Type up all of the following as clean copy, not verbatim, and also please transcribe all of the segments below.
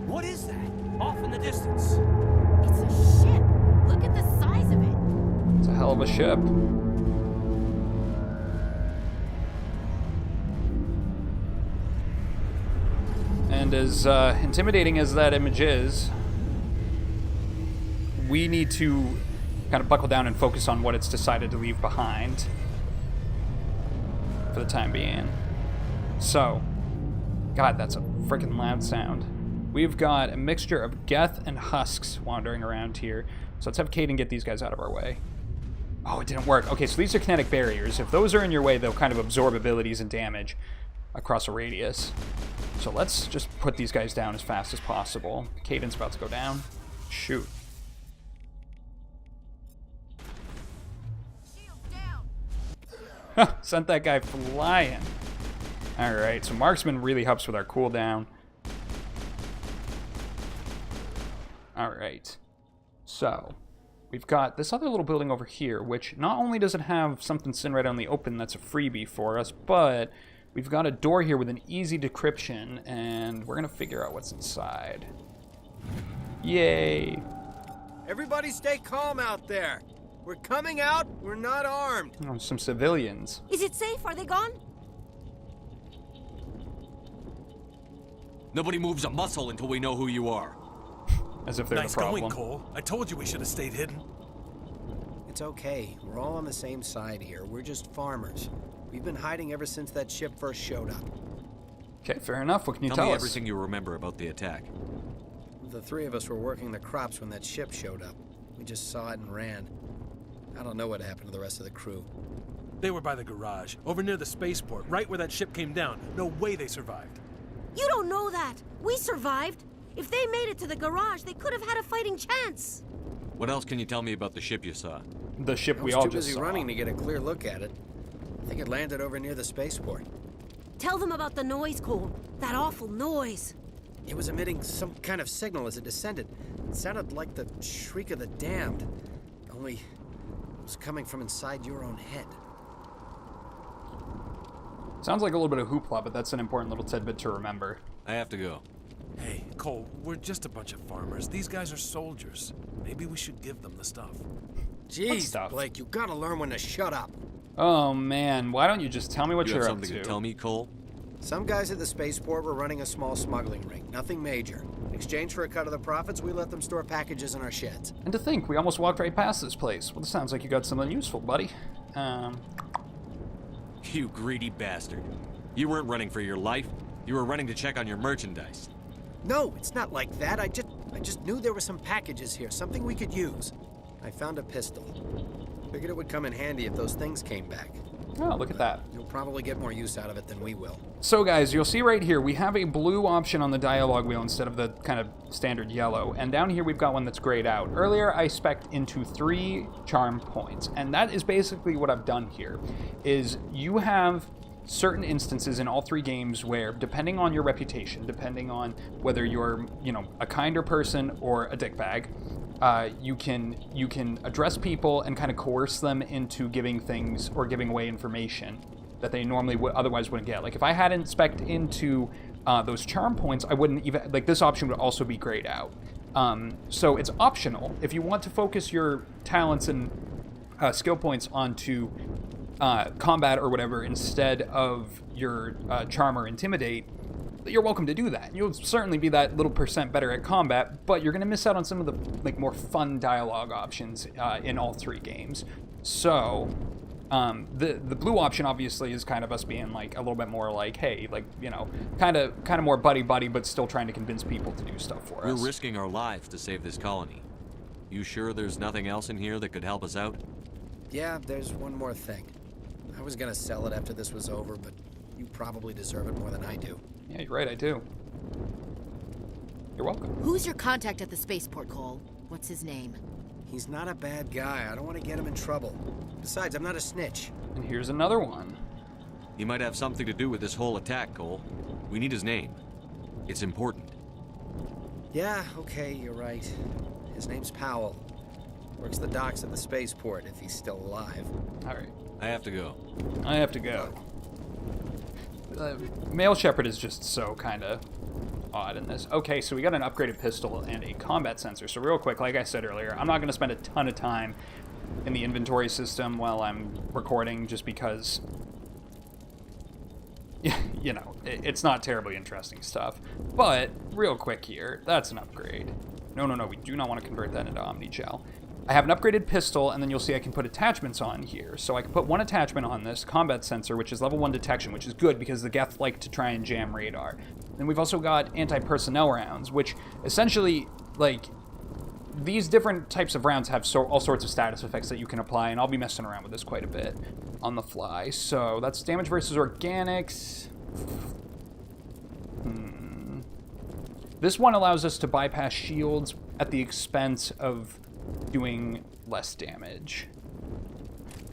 What is that? Off in the distance. It's a ship. Look at the size of it. It's a hell of a ship. And as intimidating as that image is, we need to kind of buckle down and focus on what it's decided to leave behind for the time being. So, God, that's a freaking loud sound. We've got a mixture of Geth and husks wandering around here. So let's have Caden get these guys out of our way. Oh, it didn't work. Okay, so these are kinetic barriers. If those are in your way, they'll kind of absorb abilities and damage across a radius. So let's just put these guys down as fast as possible. Caden's about to go down. Shoot. Sent that guy flying. Alright, so Marksman really helps with our cooldown. Alright. So, we've got this other little building over here, which not only does it have something sitting right on the open that's a freebie for us, but we've got a door here with an easy decryption, and we're going to figure out what's inside. Yay! Everybody stay calm out there. We're coming out, we're not armed. Oh, some civilians. Is it safe? Are they gone? Nobody moves a muscle until we know who you are. As if they're Nice the problem. going, Cole. I told you we should have stayed hidden. It's okay. We're all on the same side here. We're just farmers. We've been hiding ever since that ship first showed up. Okay, fair enough. What can you Tell tell me us? everything you remember about the attack. The three of us were working the crops when that ship showed up. We just saw it and ran. I don't know what happened to the rest of the crew. They were by the garage, over near the spaceport, right where that ship came down. No way they survived. You don't know that. We survived. If they made it to the garage, they could have had a fighting chance. What else can you tell me about the ship you saw? The ship I we was all too just busy saw. running to get a clear look at it. I think it landed over near the spaceport. Tell them about the noise, Cole. That awful noise. It was emitting some kind of signal as it descended. It sounded like the shriek of the damned. Only it was coming from inside your own head. Sounds like a little bit of hoopla, but that's an important little tidbit to remember. I have to go. Hey, Cole, we're just a bunch of farmers. These guys are soldiers. Maybe we should give them the stuff. Jeez, stuff? Blake, you gotta learn when to shut up. Oh man, why don't you just tell me what You you're have up something to? to tell me, Cole? Some guys at the spaceport were running a small smuggling ring, nothing major. In exchange for a cut of the profits, we let them store packages in our sheds. And to think, we almost walked right past this place. Well, this sounds like you got something useful, buddy. You greedy bastard. You weren't running for your life. You were running to check on your merchandise. No, it's not like that. I just knew there were some packages here, something we could use. I found a pistol. Figured it would come in handy if those things came back. Oh, look at that. You'll probably get more use out of it than we will. So guys, you'll see right here, we have a blue option on the dialogue wheel instead of the kind of standard yellow. And down here we've got one that's grayed out. Earlier I spec'd into 3 charm points. And that is basically what I've done here, is you have certain instances in all 3 games where, depending on your reputation, depending on whether you're, a kinder person or a dickbag, you can address people and kind of coerce them into giving things or giving away information that they normally otherwise wouldn't get. Like if I hadn't spec'd into those charm points, I wouldn't even, like this option would also be grayed out. So it's optional. If you want to focus your talents and skill points onto combat or whatever instead of your charm or intimidate, you're welcome to do that. You'll certainly be that little percent better at combat, but you're going to miss out on some of the more fun dialogue options in all 3 games. So the blue option obviously is kind of us being like a little bit more like, hey, like, kind of more buddy but still trying to convince people to do stuff for us. We're risking our lives to save this colony. You sure there's nothing else in here that could help us out? Yeah, there's one more thing. I was gonna sell it after this was over, but you probably deserve it more than I do. Yeah, you're right, I do. You're welcome. Who's your contact at the spaceport, Cole? What's his name? He's not a bad guy. I don't want to get him in trouble. Besides, I'm not a snitch. And here's another one. He might have something to do with this whole attack, Cole. We need his name. It's important. Yeah, okay, you're right. His name's Pawel. Works the docks at the spaceport if he's still alive. All right. I have to go. I have to go. Male Shepherd is just so kind of odd in this. Okay, so we got an upgraded pistol and a combat sensor. So real quick, like I said earlier, I'm not going to spend a ton of time in the inventory system while I'm recording just because, you know, it's not terribly interesting stuff. But real quick here, that's an upgrade. No, we do not want to convert that into Omni-Gel. I have an upgraded pistol, and then you'll see I can put attachments on here. So I can put one attachment on this combat sensor, which is level 1 detection, which is good because the Geth like to try and jam radar. Then we've also got anti-personnel rounds, which essentially, like, these different types of rounds have all sorts of status effects that you can apply, and I'll be messing around with this quite a bit on the fly. So that's damage versus organics. This one allows us to bypass shields at the expense of doing less damage.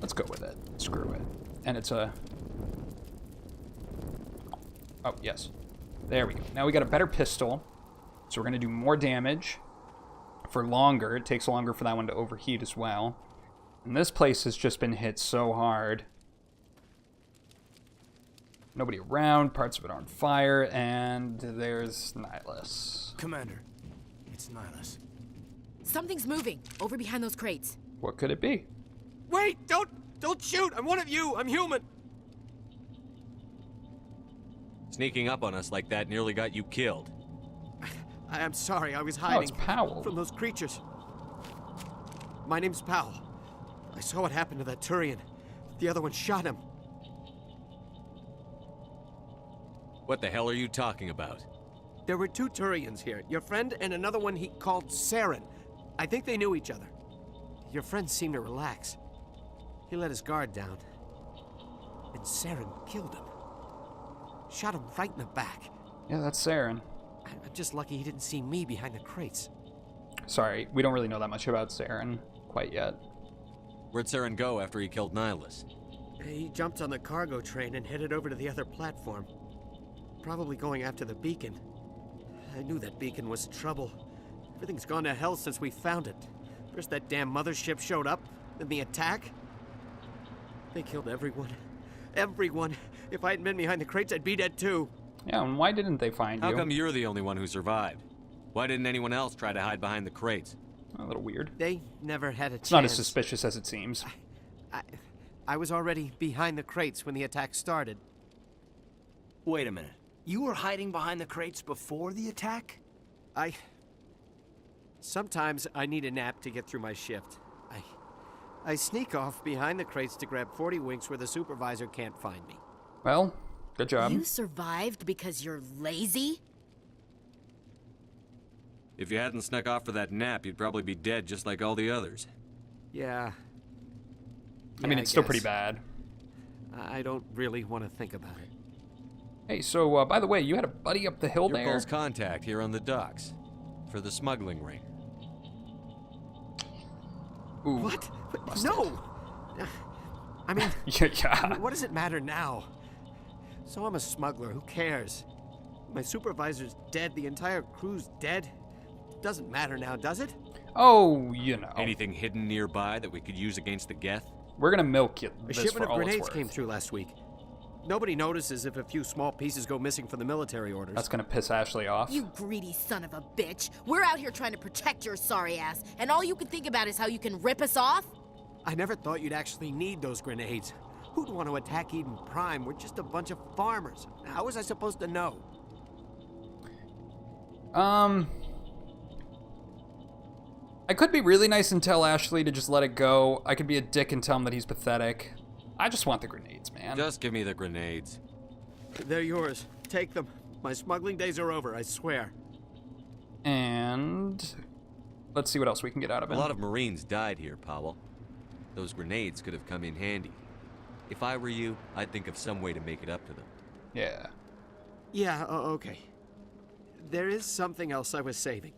Let's go with it. Screw it. And it's a... Oh, yes. There we go. Now we got a better pistol, so we're going to do more damage for longer. It takes longer for that one to overheat as well. And this place has just been hit so hard. Nobody around, parts of it are on fire, and there's Nihilus. Commander, it's Nihilus. Something's moving over behind those crates. What could it be? Wait! Don't shoot! I'm one of you! I'm human! Sneaking up on us like that nearly got you killed. I'm sorry, I was Oh, hiding it's Pawel. from those creatures. My name's Pawel. I saw what happened to that Turian. The other one shot him. What the hell are you talking about? There were 2 Turians here. Your friend and another one he called Saren. I think they knew each other. Your friend seemed to relax. He let his guard down. And Saren killed him. Shot him right in the back. Yeah, that's Saren. I'm just lucky he didn't see me behind the crates. Sorry, we don't really know that much about Saren quite yet. Where'd Saren go after he killed Nihilus? He jumped on the cargo train and headed over to the other platform. Probably going after the beacon. I knew that beacon was trouble. Everything's gone to hell since we found it. First that damn mothership showed up, then the attack. They killed everyone. Everyone. If I hadn't been behind the crates, I'd be dead too. Yeah, and why didn't they find you? How come you're the only one who survived? Why didn't anyone else try to hide behind the crates? A little weird. They never had a chance. It's not as suspicious as it seems. I was already behind the crates when the attack started. Wait a minute. You were hiding behind the crates before the attack? Sometimes I need a nap to get through my shift. I sneak off behind the crates to grab 40 winks where the supervisor can't find me. Well, good job. You survived because you're lazy? If you hadn't snuck off for that nap, you'd probably be dead just like all the others. Yeah. I mean, it's still pretty bad. I don't really want to think about it. Hey, so, by the way, you had a buddy up the hill Your there? Paul's contact here on the docks. For the smuggling ring. Ooh. What? No! I mean, Yeah. what does it matter now? So I'm a smuggler, who cares? My supervisor's dead, the entire crew's dead. Doesn't matter now, does it? Oh, you know. Anything hidden nearby that we could use against the Geth? We're gonna milk you A this shipment for of all it's grenades worth. came through last week. Nobody notices if a few small pieces go missing from the military orders. That's gonna piss Ashley off. You greedy son of a bitch. We're out here trying to protect your sorry ass, and all you can think about is how you can rip us off? I never thought you'd actually need those grenades. Who'd want to attack Eden Prime? We're just a bunch of farmers. How was I supposed to know? I could be really nice and tell Ashley to just let it go. I could be a dick and tell him that he's pathetic. I just want the grenades, man. Just give me the grenades. They're yours. Take them. My smuggling days are over, I swear. And let's see what else we can get out of A it. lot of Marines died here, Pawel. Those grenades could have come in handy. If I were you, I'd think of some way to make it up to them. Yeah. Yeah, okay. There is something else I was saving.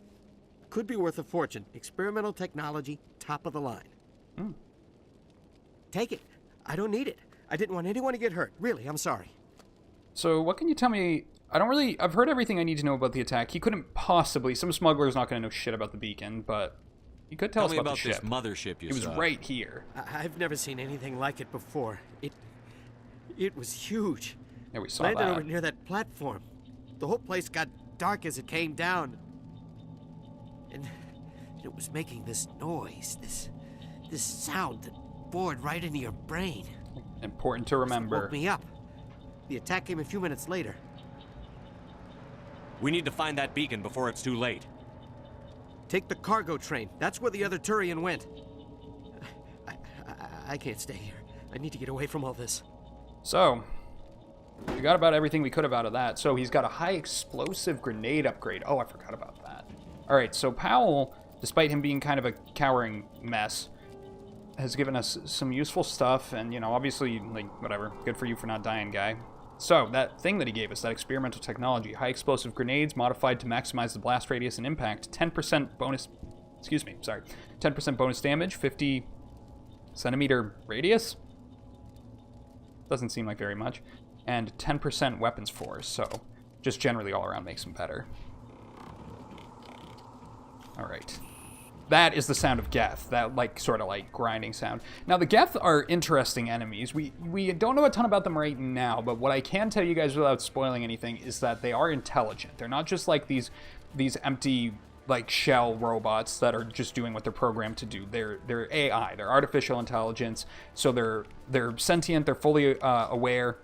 Could be worth a fortune. Experimental technology, top of the line. Take it. I don't need it. I didn't want anyone to get hurt. Really, I'm sorry. So what can you tell me? I've heard everything I need to know about the attack. He couldn't possibly, some smuggler's not going to know shit about the beacon, but he could tell us me about about the this ship. mothership you It was saw. right here. I've never seen anything like it before. It was huge. Yeah, we saw Landed that. over near that platform. The whole place got dark as it came down. And it was making this noise, this sound that bored right into your brain. Important to It remember. woke me up. The attack came a few minutes later. We need to find that beacon before it's too late. Take the cargo train. That's where the other Turian went. I can't stay here. I need to get away from all this. So, we got about everything we could have out of that. So he's got a high explosive grenade upgrade. Oh, I forgot about that. All right, so Pawel, despite him being kind of a cowering mess, has given us some useful stuff. And, you know, obviously, like, whatever. Good for you for not dying, guy. So, that thing that he gave us, that experimental technology, high explosive grenades modified to maximize the blast radius and impact, 10% bonus, 10% bonus damage, 50 centimeter radius? Doesn't seem like very much. And 10% weapons force, so just generally all around makes them better. Alright. That is the sound of Geth, that sort of grinding sound. Now the Geth are interesting enemies. We don't know a ton about them right now, but what I can tell you guys without spoiling anything is that they are intelligent. They're not just like these empty shell robots that are just doing what they're programmed to do. They're AI, they're artificial intelligence, so they're sentient, they're fully aware.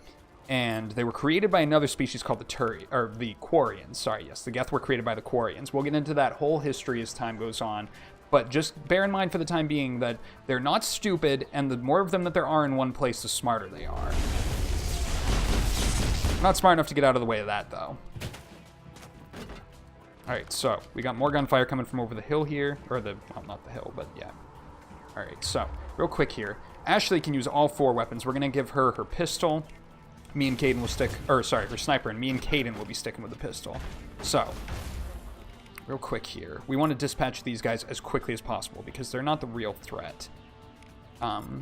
And they were created by another species called the Quarians. Sorry, yes, the Geth were created by the Quarians. We'll get into that whole history as time goes on. But just bear in mind for the time being that they're not stupid, and the more of them that there are in one place, the smarter they are. Not smart enough to get out of the way of that, though. Alright, so we got more gunfire coming from over the hill here. Or well, not the hill, but yeah. Alright, so, real quick here. Ashley can use all 4 weapons. We're going to give her her pistol. Me and Caden will stick, her sniper, and me and Caden will be sticking with the pistol. So, real quick here. We want to dispatch these guys as quickly as possible because they're not the real threat.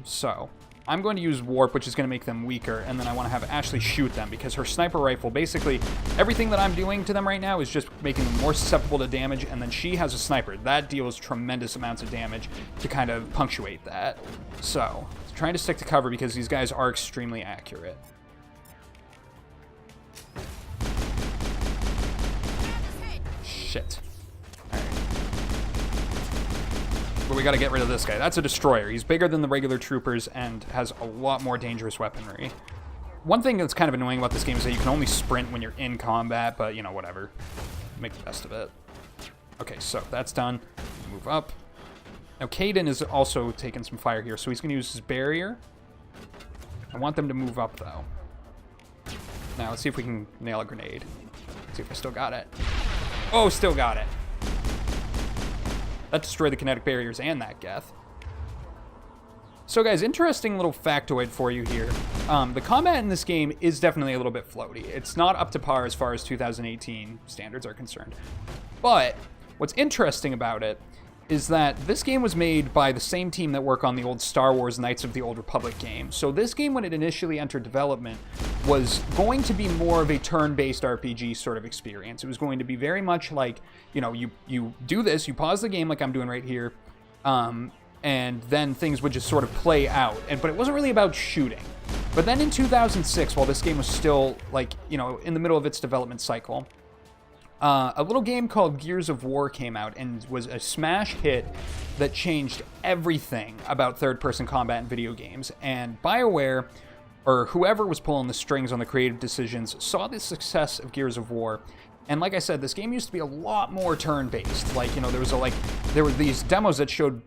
So, I'm going to use Warp, which is going to make them weaker, and then I want to have Ashley shoot them because her sniper rifle, basically, everything that I'm doing to them right now is just making them more susceptible to damage, and then she has a sniper. That deals tremendous amounts of damage to kind of punctuate that. So, trying to stick to cover because these guys are extremely accurate. Shit. Alright. But we gotta get rid of this guy. That's a destroyer. He's bigger than the regular troopers and has a lot more dangerous weaponry. One thing that's kind of annoying about this game is that you can only sprint when you're in combat, but, you know, whatever. Make the best of it. Okay, so that's done. Move up. Now, Caden is also taking some fire here, so he's gonna use his barrier. I want them to move up, though. Now, let's see if we can nail a grenade. Let's see if I still got it. Oh, still got it. That destroyed the kinetic barriers and that Geth. So guys, interesting little factoid for you here. The combat in this game is definitely a little bit floaty. It's not up to par as far as 2018 standards are concerned. But what's interesting about it is that this game was made by the same team that work on the old Star Wars Knights of the Old Republic game. So this game, when it initially entered development, was going to be more of a turn-based RPG sort of experience. It was going to be very much like, you know, you do this, you pause the game like I'm doing right here, and then things would just sort of play out. But it wasn't really about shooting. But then in 2006, while this game was still, like, you know, in the middle of its development cycle, a little game called Gears of War came out and was a smash hit that changed everything about third-person combat in video games. And BioWare, or whoever was pulling the strings on the creative decisions, saw the success of Gears of War. And like I said, this game used to be a lot more turn-based. Like, you know, there were these demos that showed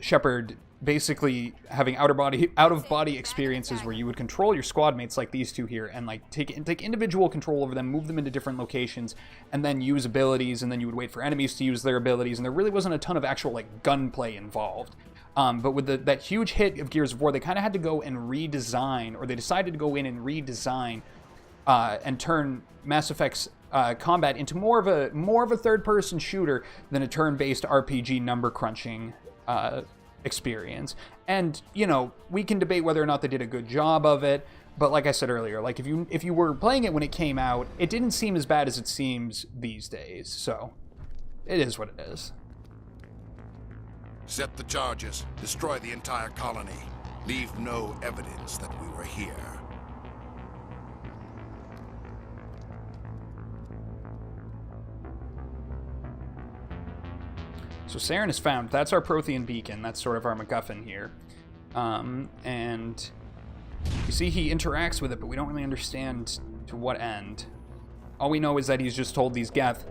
Shepard basically having out-of-body experiences where you would control your squad mates like these two here and like take individual control over them, move them into different locations, and then use abilities, and then you would wait for enemies to use their abilities, and there really wasn't a ton of actual like gunplay involved. But with that huge hit of Gears of War, they kind of had to go and redesign, or they decided to go in and redesign and turn Mass Effect's combat into more of a third-person shooter than a turn-based RPG number crunching experience. And, you know, we can debate whether or not they did a good job of it, but like I said earlier, like if you were playing it when it came out, it didn't seem as bad as it seems these days, so it is what it is. Set the charges, destroy the entire colony, leave no evidence that we were here. So Saren is found. That's our Prothean beacon. That's sort of our MacGuffin here. And you see he interacts with it, but we don't really understand to what end. All we know is that he's just told these Geth,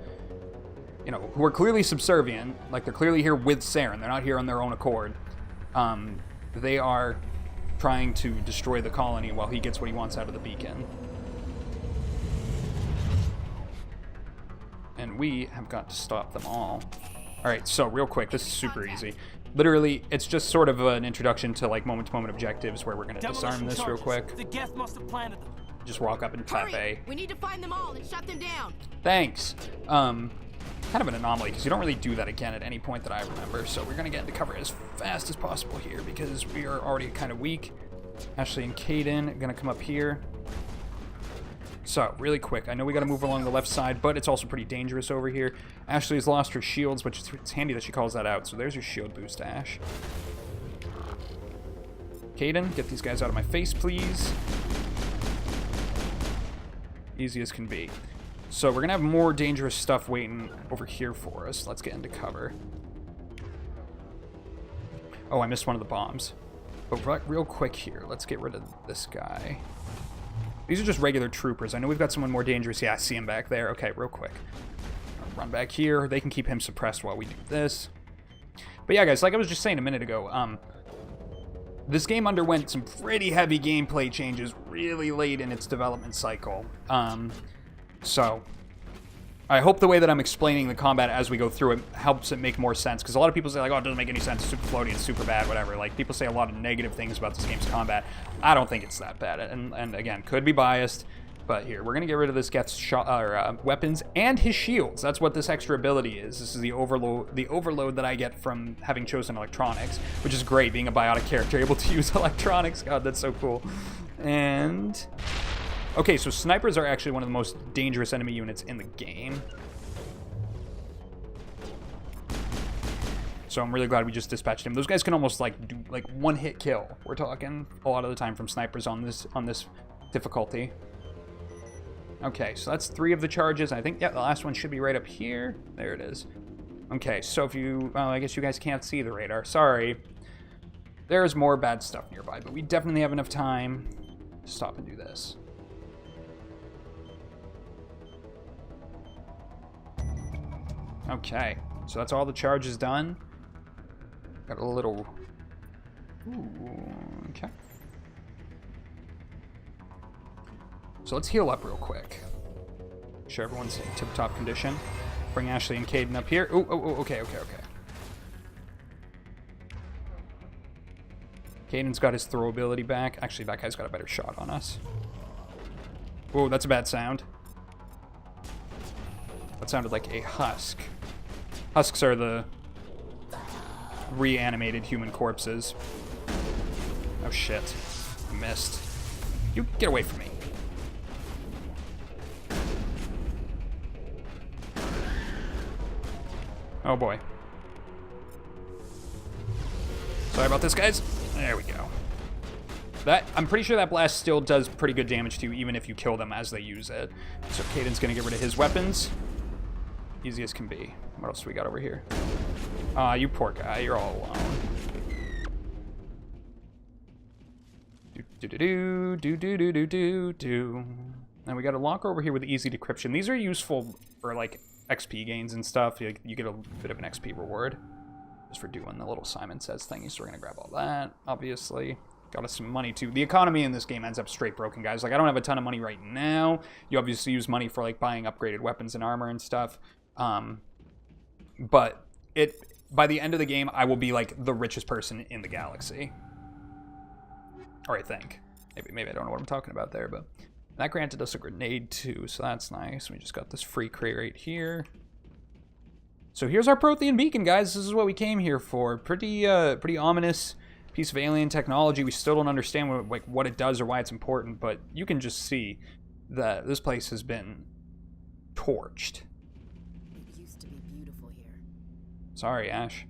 you know, who are clearly subservient, like they're clearly here with Saren. They're not here on their own accord. They are trying to destroy the colony while he gets what he wants out of the beacon. And we have got to stop them all. Alright, so real quick, this is super easy. Literally, it's just sort of an introduction to like moment-to-moment objectives where we're going to disarm this real quick. The Geth must have planted them. Just walk up and tap A. We need to find them all and shut them down. Thanks. Kind of an anomaly, because you don't really do that again at any point that I remember, so we're going to get into cover as fast as possible here, because we are already kind of weak. Ashley and Caden are going to come up here. So, really quick, I know we got to move along the left side, but it's also pretty dangerous over here. Ashley has lost her shields, which it's handy that she calls that out, so there's your shield boost, Ash. Caden, get these guys out of my face, please. Easy as can be. So we're going to have more dangerous stuff waiting over here for us. Let's get into cover. Oh, I missed one of the bombs. But real quick here, let's get rid of this guy. These are just regular troopers. I know we've got someone more dangerous. Yeah, I see him back there. Okay, real quick. Run back here. They can keep him suppressed while we do this. But yeah, guys, like I was just saying a minute ago, this game underwent some pretty heavy gameplay changes really late in its development cycle. So, I hope the way that I'm explaining the combat as we go through it helps it make more sense. Because a lot of people say, like, oh, it doesn't make any sense, it's super floaty, it's super bad, whatever. Like, people say a lot of negative things about this game's combat. I don't think it's that bad. And again, could be biased. But here, we're going to get rid of this Geth's weapons and his shields. That's what this extra ability is. This is the overload that I get from having chosen electronics, which is great, being a biotic character, able to use electronics. God, that's so cool. And... okay, so snipers are actually one of the most dangerous enemy units in the game. So I'm really glad we just dispatched him. Those guys can almost like do like one-hit kill. We're talking a lot of the time from snipers on this difficulty. Okay, so that's 3 of the charges. I think, yeah, the last one should be right up here. There it is. Okay, so if you... well, I guess you guys can't see the radar. Sorry. There's more bad stuff nearby, but we definitely have enough time to stop and do this. Okay, so that's all the charges done. Got a little... ooh, okay. So let's heal up real quick. Make sure everyone's in tip-top condition. Bring Ashley and Caden up here. Ooh, okay. Caden's got his throw ability back. Actually, that guy's got a better shot on us. Whoa, that's a bad sound. That sounded like a husk. Husks are the reanimated human corpses. Oh shit. I missed. You get away from me. Oh boy. Sorry about this, guys. There we go. I'm pretty sure that blast still does pretty good damage to you, even if you kill them as they use it. So Caden's gonna get rid of his weapons. Easy as can be. What else do we got over here? You poor guy, you're all alone. Do. And we got a locker over here with easy decryption. These are useful for like XP gains and stuff. You get a bit of an XP reward just for doing the little Simon Says thingy. So we're gonna grab all that, obviously. Got us some money too. The economy in this game ends up straight broken, guys. Like, I don't have a ton of money right now. You obviously use money for like buying upgraded weapons and armor and stuff. But by the end of the game, I will be like the richest person in the galaxy. Or I think. Maybe I don't know what I'm talking about there, but that granted us a grenade too, so that's nice. We just got this free crate right here. So here's our Prothean beacon, guys. This is what we came here for. Pretty ominous piece of alien technology. We still don't understand what it does or why it's important, but you can just see that this place has been torched. It used to be beautiful here. Sorry, Ash.